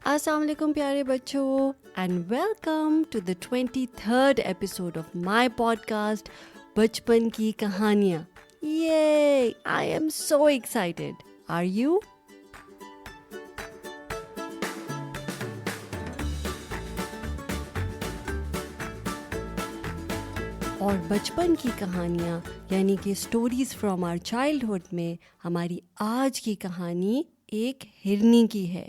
अस्सलाम वालेकुम प्यारे बच्चों and welcome to the 23rd episode of my podcast बचपन की कहानियाँ। ये I am so excited, are you? और बचपन की कहानियाँ यानी कि स्टोरीज फ्रॉम आवर चाइल्डहुड में हमारी आज की कहानी एक हिरनी की है।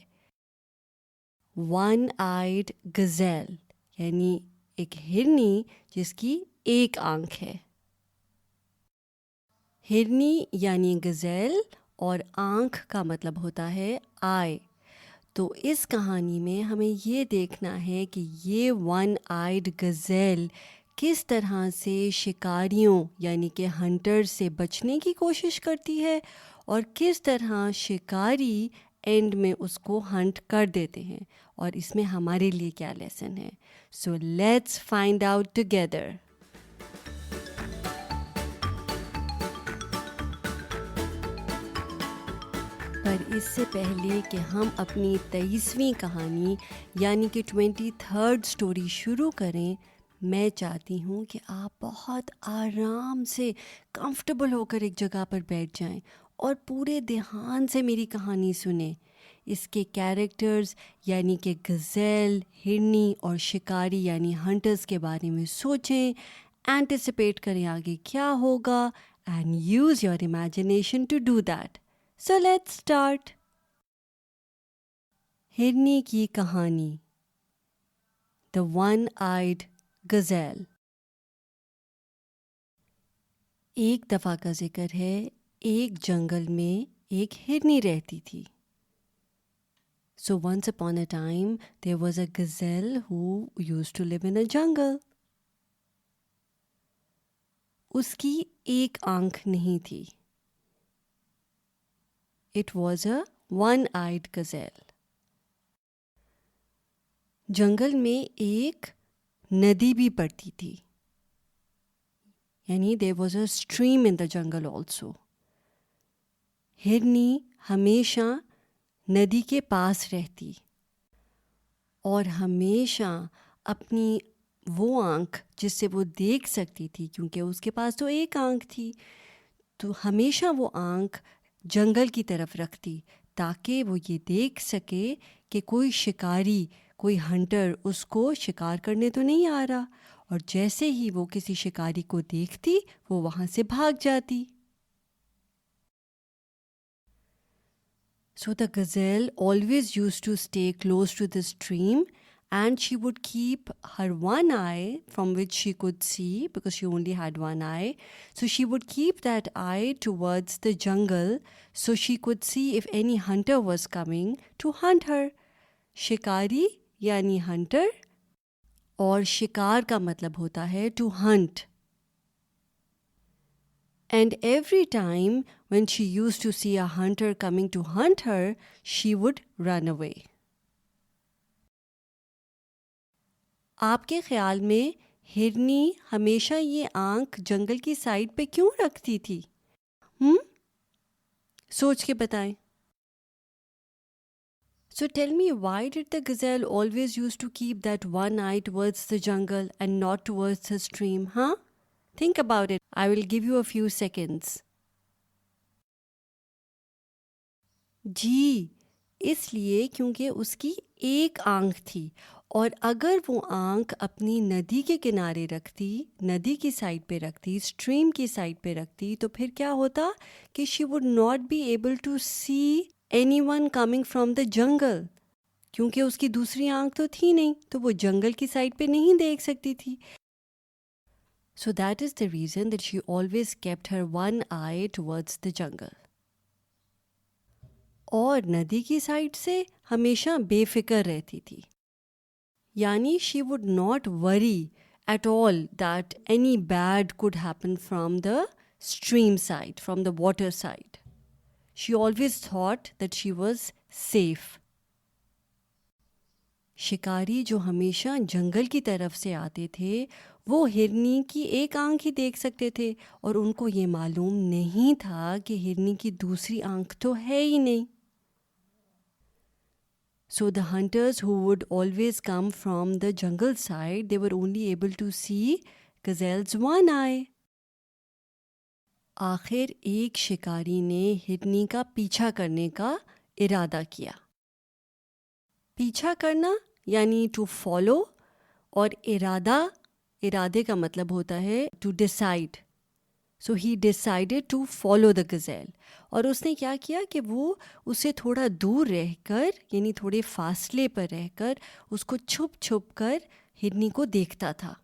वन आइड गज़ेल यानी एक हिरनी जिसकी एक आंख है। हिरनी यानी गज़ेल और आंख का मतलब होता है आई। तो इस कहानी में हमें ये देखना है कि ये वन आइड गज़ेल किस तरह से शिकारियों यानी कि हंटर्स से बचने की कोशिश करती है और किस तरह शिकारी एंड में उसको हंट कर देते हैं, और इसमें हमारे लिए क्या लेसन है। So let's find out together. पर इससे पहले कि हम अपनी 23वीं कहानी यानी कि 23rd स्टोरी शुरू करें, मैं चाहती हूँ कि आप बहुत आराम से कंफर्टेबल होकर एक जगह पर बैठ जाएं और पूरे ध्यान से मेरी कहानी सुने। इसके कैरेक्टर्स यानी कि गज़ेल, हिरनी और शिकारी यानी हंटर्स के बारे में सोचें, एंटिसिपेट करें आगे क्या होगा and use your imagination to do that. So let's start. हिरनी की कहानी, द वन आइड गज़ेल। एक दफ़ा का जिक्र है, एक जंगल में एक हिरनी रहती थी। So once upon a time, there was a gazelle who used to live in a jungle. उसकी एक आंख नहीं थी। It was a one-eyed gazelle. जंगल में एक नदी भी पड़ती थी, यानी there was a stream in the jungle also. हिरनी हमेशा नदी के पास रहती और हमेशा अपनी वो आँख जिससे वो देख सकती थी, क्योंकि उसके पास तो एक आँख थी, तो हमेशा वो आँख जंगल की तरफ रखती ताकि वो ये देख सके कि कोई शिकारी, कोई हंटर उसको शिकार करने तो नहीं आ रहा, और जैसे ही वो किसी शिकारी को देखती वो वहाँ से भाग जाती। So the gazelle always used to stay close to the stream, and she would keep her one eye from which she could see, because she only had one eye. So she would keep that eye towards the jungle so she could see if any hunter was coming to hunt her. शिकारी यानी hunter, और शिकार का मतलब होता है to hunt. And every time when she used to see a hunter coming to hunt her, she would run away. आपके ख्याल में हिरनी हमेशा ये आंख जंगल की साइड पे क्यों रखती थी? सोच के बताएं। So tell me, why did the gazelle always used to keep that one eye towards the jungle and not towards the stream, huh? Think about it. I will give you a few seconds. जी, इसलिए क्योंकि उसकी एक आंख थी, और अगर वो आंख अपनी नदी के किनारे रखती, नदी की साइड पे रखती, स्ट्रीम की साइड पे रखती, तो फिर क्या होता कि she would not be able to see anyone coming from the jungle, क्योंकि उसकी दूसरी आंख तो थी नहीं, तो वो जंगल की साइड पे नहीं देख सकती थी। So that is the reason that she always kept her one I towards the jungle, और नदी की साइड से हमेशा बेफिक्र रहती थी, यानी she would not worry at all that any bad could happen from the stream side, from the water side. She always thought that she was safe. शिकारी जो हमेशा जंगल की तरफ से आते थे वो हिरनी की एक आंख ही देख सकते थे, और उनको ये मालूम नहीं था कि हिरनी की दूसरी आंख तो है ही नहीं. So the hunters who would always come from the jungle side, they were only able to see gazelle's one eye. आखिर एक शिकारी ने हिरनी का पीछा करने का इरादा किया. पीछा करना यानी टू फॉलो, और इरादे का मतलब होता है to decide. So he decided to follow the gazelle. और उसने क्या किया कि वो उससे थोड़ा दूर रहकर, यानी थोड़े फासले पर रहकर, उसको छुप छुप कर हिरनी को देखता था.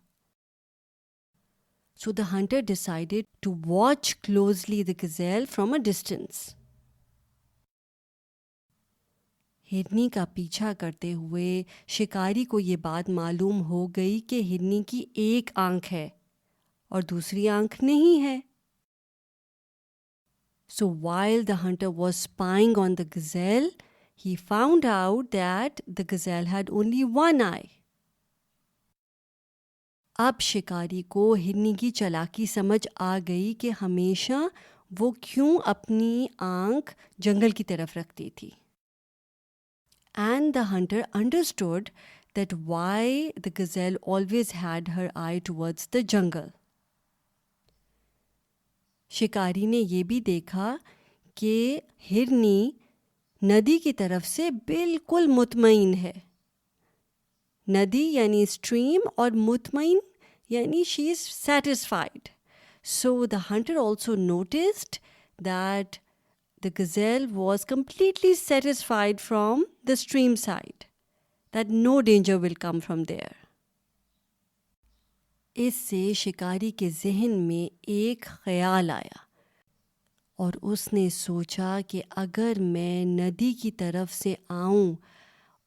So the hunter decided to watch closely the gazelle from a distance. हिरनी का पीछा करते हुए शिकारी को ये बात मालूम हो गई कि हिरनी की एक आंख है और दूसरी आंख नहीं है. So while the hunter was spying on the gazelle, he found out that the gazelle had only one eye. अब शिकारी को हिरनी की चालाकी समझ आ गई कि हमेशा वो क्यों अपनी आंख जंगल की तरफ रखती थी. And the hunter understood that why the gazelle always had her eye towards the jungle. शिकारी ने ये भी देखा कि हिरनी नदी की तरफ से बिल्कुल मुतमईन है. नदी यानी स्ट्रीम और मुतमईन यानी she is satisfied. So the hunter also noticed that the gazelle was completely satisfied from the stream side, that no danger will come from there. इससे शिकारी के जहन में एक ख्याल आया और उसने सोचा कि अगर मैं नदी की तरफ से आऊं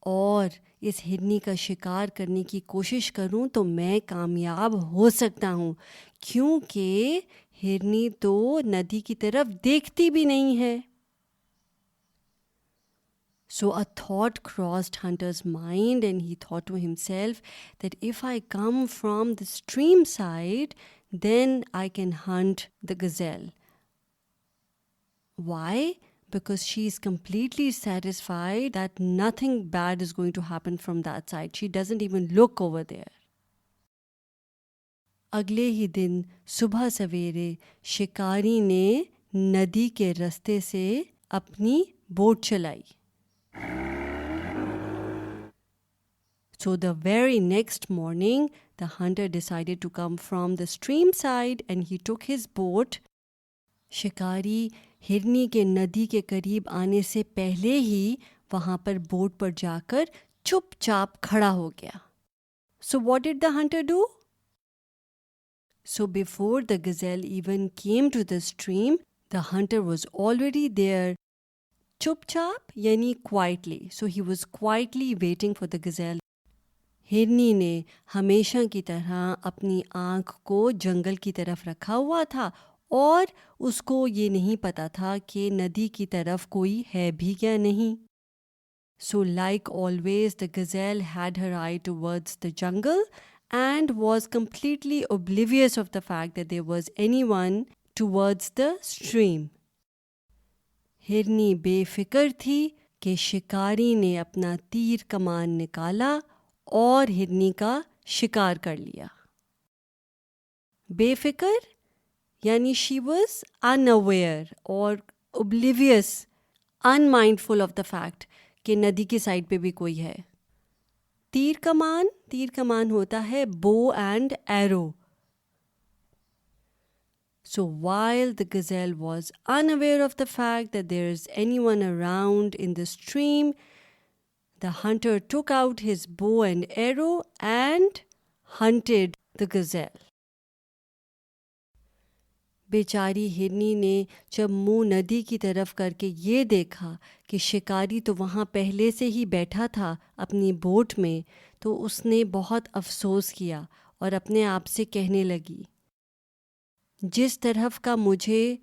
और इस हिरनी का शिकार करने की कोशिश करूं तो मैं कामयाब हो सकता हूं, क्योंकि हिरनी तो नदी की तरफ देखती भी नहीं है. So a thought crossed Hunter's mind, and he thought to himself that if I come from the stream side, then I can hunt the gazelle. Why? Because she is completely satisfied that nothing bad is going to happen from that side. She doesn't even look over there. अगले ही दिन सुबह सवेरे शिकारी ने नदी के रास्ते से अपनी बोट चलाई. So the very next morning, the hunter decided to come from the stream side and he took his boat. शिकारी हिरनी के नदी के करीब आने से पहले ही वहाँ पर बोट पर जाकर चुपचाप खड़ा हो गया. So what did the hunter do? So before the gazelle even came to the stream, the hunter was already there. चुपचाप यानी quietly. So he was quietly waiting for the gazelle. हिरनी ने हमेशा की तरह अपनी आँख को जंगल की तरफ रखा हुआ था और उसको ये नहीं पता था कि नदी की तरफ कोई है भी क्या नहीं. So like always, the gazelle had her eye towards the jungle and was completely oblivious of the fact that there was anyone towards the stream. हिरनी बेफिक्र थी कि शिकारी ने अपना तीर कमान निकाला और हिरनी का शिकार कर लिया. बेफिक्र यानी शी वॉज अनअवेयर और oblivious, unmindful of the fact कि नदी की साइड पे भी कोई है. तीर कमान होता है bow and arrow. So while the gazelle was unaware of the fact that there is anyone around in the stream, the hunter took out his bow and arrow and hunted the gazelle. बेचारी हिरनी ने जब मुंह नदी की तरफ करके ये देखा कि शिकारी तो वहाँ पहले से ही बैठा था अपनी बोट में, तो उसने बहुत अफसोस किया और अपने आप से कहने लगी, जिस तरफ का मुझे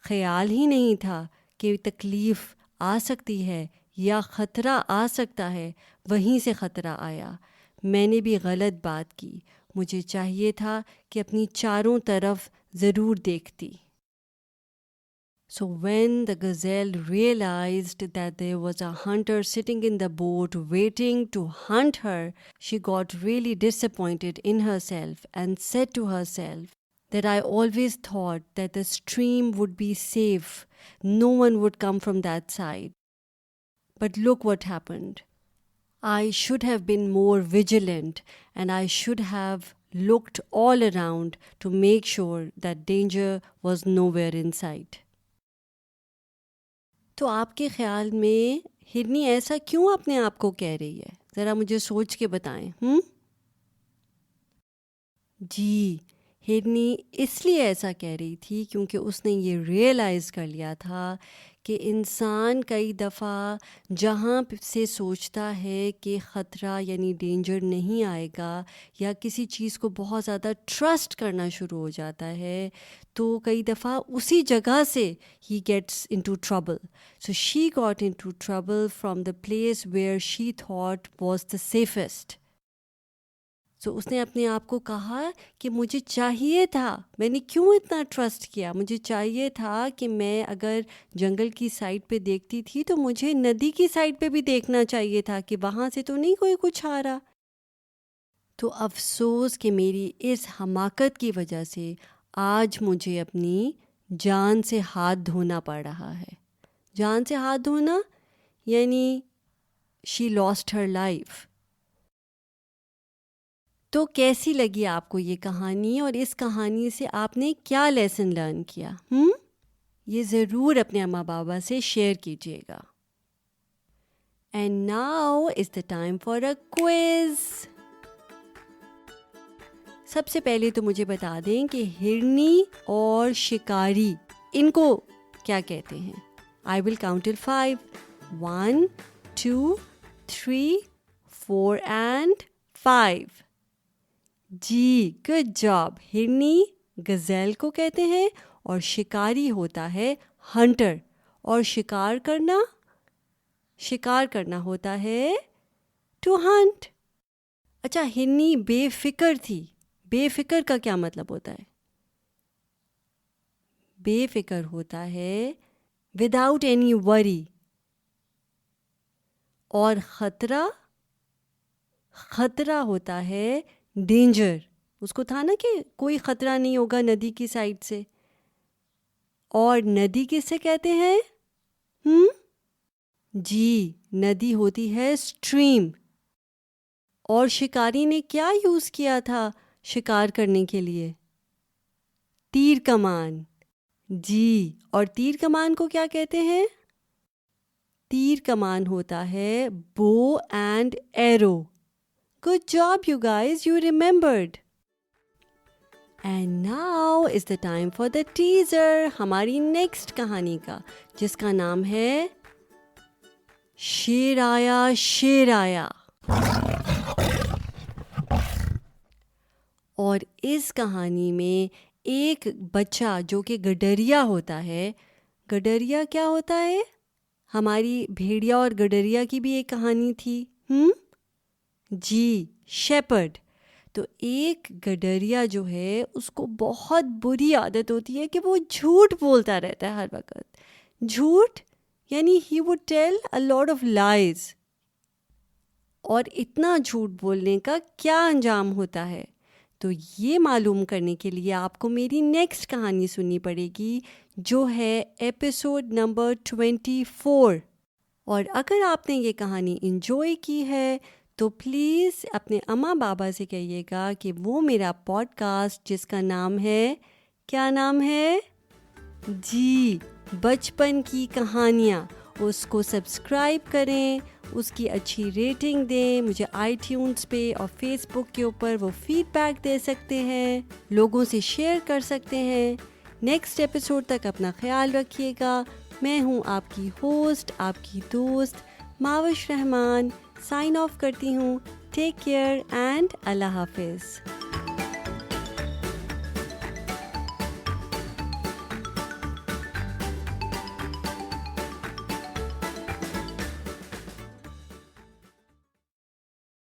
ख्याल ही नहीं था कि तकलीफ़ आ सकती है या ख़तरा आ सकता है, वहीं से ख़तरा आया. मैंने भी गलत बात की. मुझे चाहिए था कि अपनी चारों तरफ ज़रूर देखती. So when the gazelle realized that there was a hunter sitting in the boat waiting to hunt her, she got really disappointed in herself and said to herself that I always thought that the stream would be safe. No one would come from that side. But look what happened. I should have been more vigilant and I should have looked all around to make sure that danger was nowhere in sight. तो आपके ख्याल में हिरनी ऐसा क्यों अपने आप को कह रही है? ज़रा मुझे सोच के बताएं. जी, हिरनी इसलिए ऐसा कह रही थी क्योंकि उसने ये रियलाइज़ कर लिया था कि इंसान कई दफ़ा जहाँ से सोचता है कि ख़तरा यानी डेंजर नहीं आएगा या किसी चीज़ को बहुत ज़्यादा ट्रस्ट करना शुरू हो जाता है, तो कई दफ़ा उसी जगह से ही gets into trouble. So she got into trouble from the place where she thought was the safest. तो उसने अपने आप को कहा कि मुझे चाहिए था, मैंने क्यों इतना ट्रस्ट किया, मुझे चाहिए था कि मैं अगर जंगल की साइड पे देखती थी तो मुझे नदी की साइड पे भी देखना चाहिए था कि वहाँ से तो नहीं कोई कुछ आ रहा. तो अफसोस कि मेरी इस हमाकत की वजह से आज मुझे अपनी जान से हाथ धोना पड़ रहा है. जान से हाथ धोना यानी शी लॉस्ट हर लाइफ. तो कैसी लगी आपको ये कहानी और इस कहानी से आपने क्या लेसन लर्न किया? ये ज़रूर अपने अम्मा बाबा से शेयर कीजिएगा. And now is the time for a quiz. सबसे पहले तो मुझे बता दें कि हिरनी और शिकारी इनको क्या कहते हैं. I will count till 5. 1 2 3 4 and 5. जी, गुड जॉब. हिरनी गज़ेल को कहते हैं और शिकारी होता है हंटर. और शिकार करना होता है टू हंट. अच्छा, हिरनी बेफिक्र थी. बेफिक्र का क्या मतलब होता है? बेफिक्र होता है विदाउट एनी वरी. और खतरा होता है डेंजर. उसको था ना कि कोई ख़तरा नहीं होगा नदी की साइड से. और नदी किससे कहते हैं? जी, नदी होती है स्ट्रीम. और शिकारी ने क्या यूज़ किया था शिकार करने के लिए? तीर कमान. जी, और तीर कमान को क्या कहते हैं? तीर कमान होता है bow and arrow. Good job, you guys. You remembered. And now is the time for the teaser. हमारी next कहानी का, जिसका नाम है शेर आया शेर आया. और इस कहानी में एक बच्चा जो कि गडरिया होता है. गडरिया क्या होता है? हमारी भेड़िया और गडरिया की भी एक कहानी थी. जी, शेपर्ड. तो एक गडरिया जो है उसको बहुत बुरी आदत होती है कि वो झूठ बोलता रहता है हर वक्त. झूठ यानी he would tell a lot of lies. और इतना झूठ बोलने का क्या अंजाम होता है, तो ये मालूम करने के लिए आपको मेरी नेक्स्ट कहानी सुननी पड़ेगी, जो है एपिसोड नंबर 24. और अगर आपने ये कहानी एंजॉय की है तो प्लीज़ अपने अम्मा बाबा से कहिएगा कि वो मेरा पॉडकास्ट जिसका नाम है, क्या नाम है? जी, बचपन की कहानियाँ, उसको सब्सक्राइब करें, उसकी अच्छी रेटिंग दें. मुझे iTunes पे और फेसबुक के ऊपर वो फीडबैक दे सकते हैं, लोगों से शेयर कर सकते हैं. नेक्स्ट एपिसोड तक अपना ख्याल रखिएगा. मैं हूँ आपकी होस्ट, आपकी दोस्त माविश रहमान. साइन ऑफ करती हूँ. टेक केयर एंड अल्लाह हाफिज़.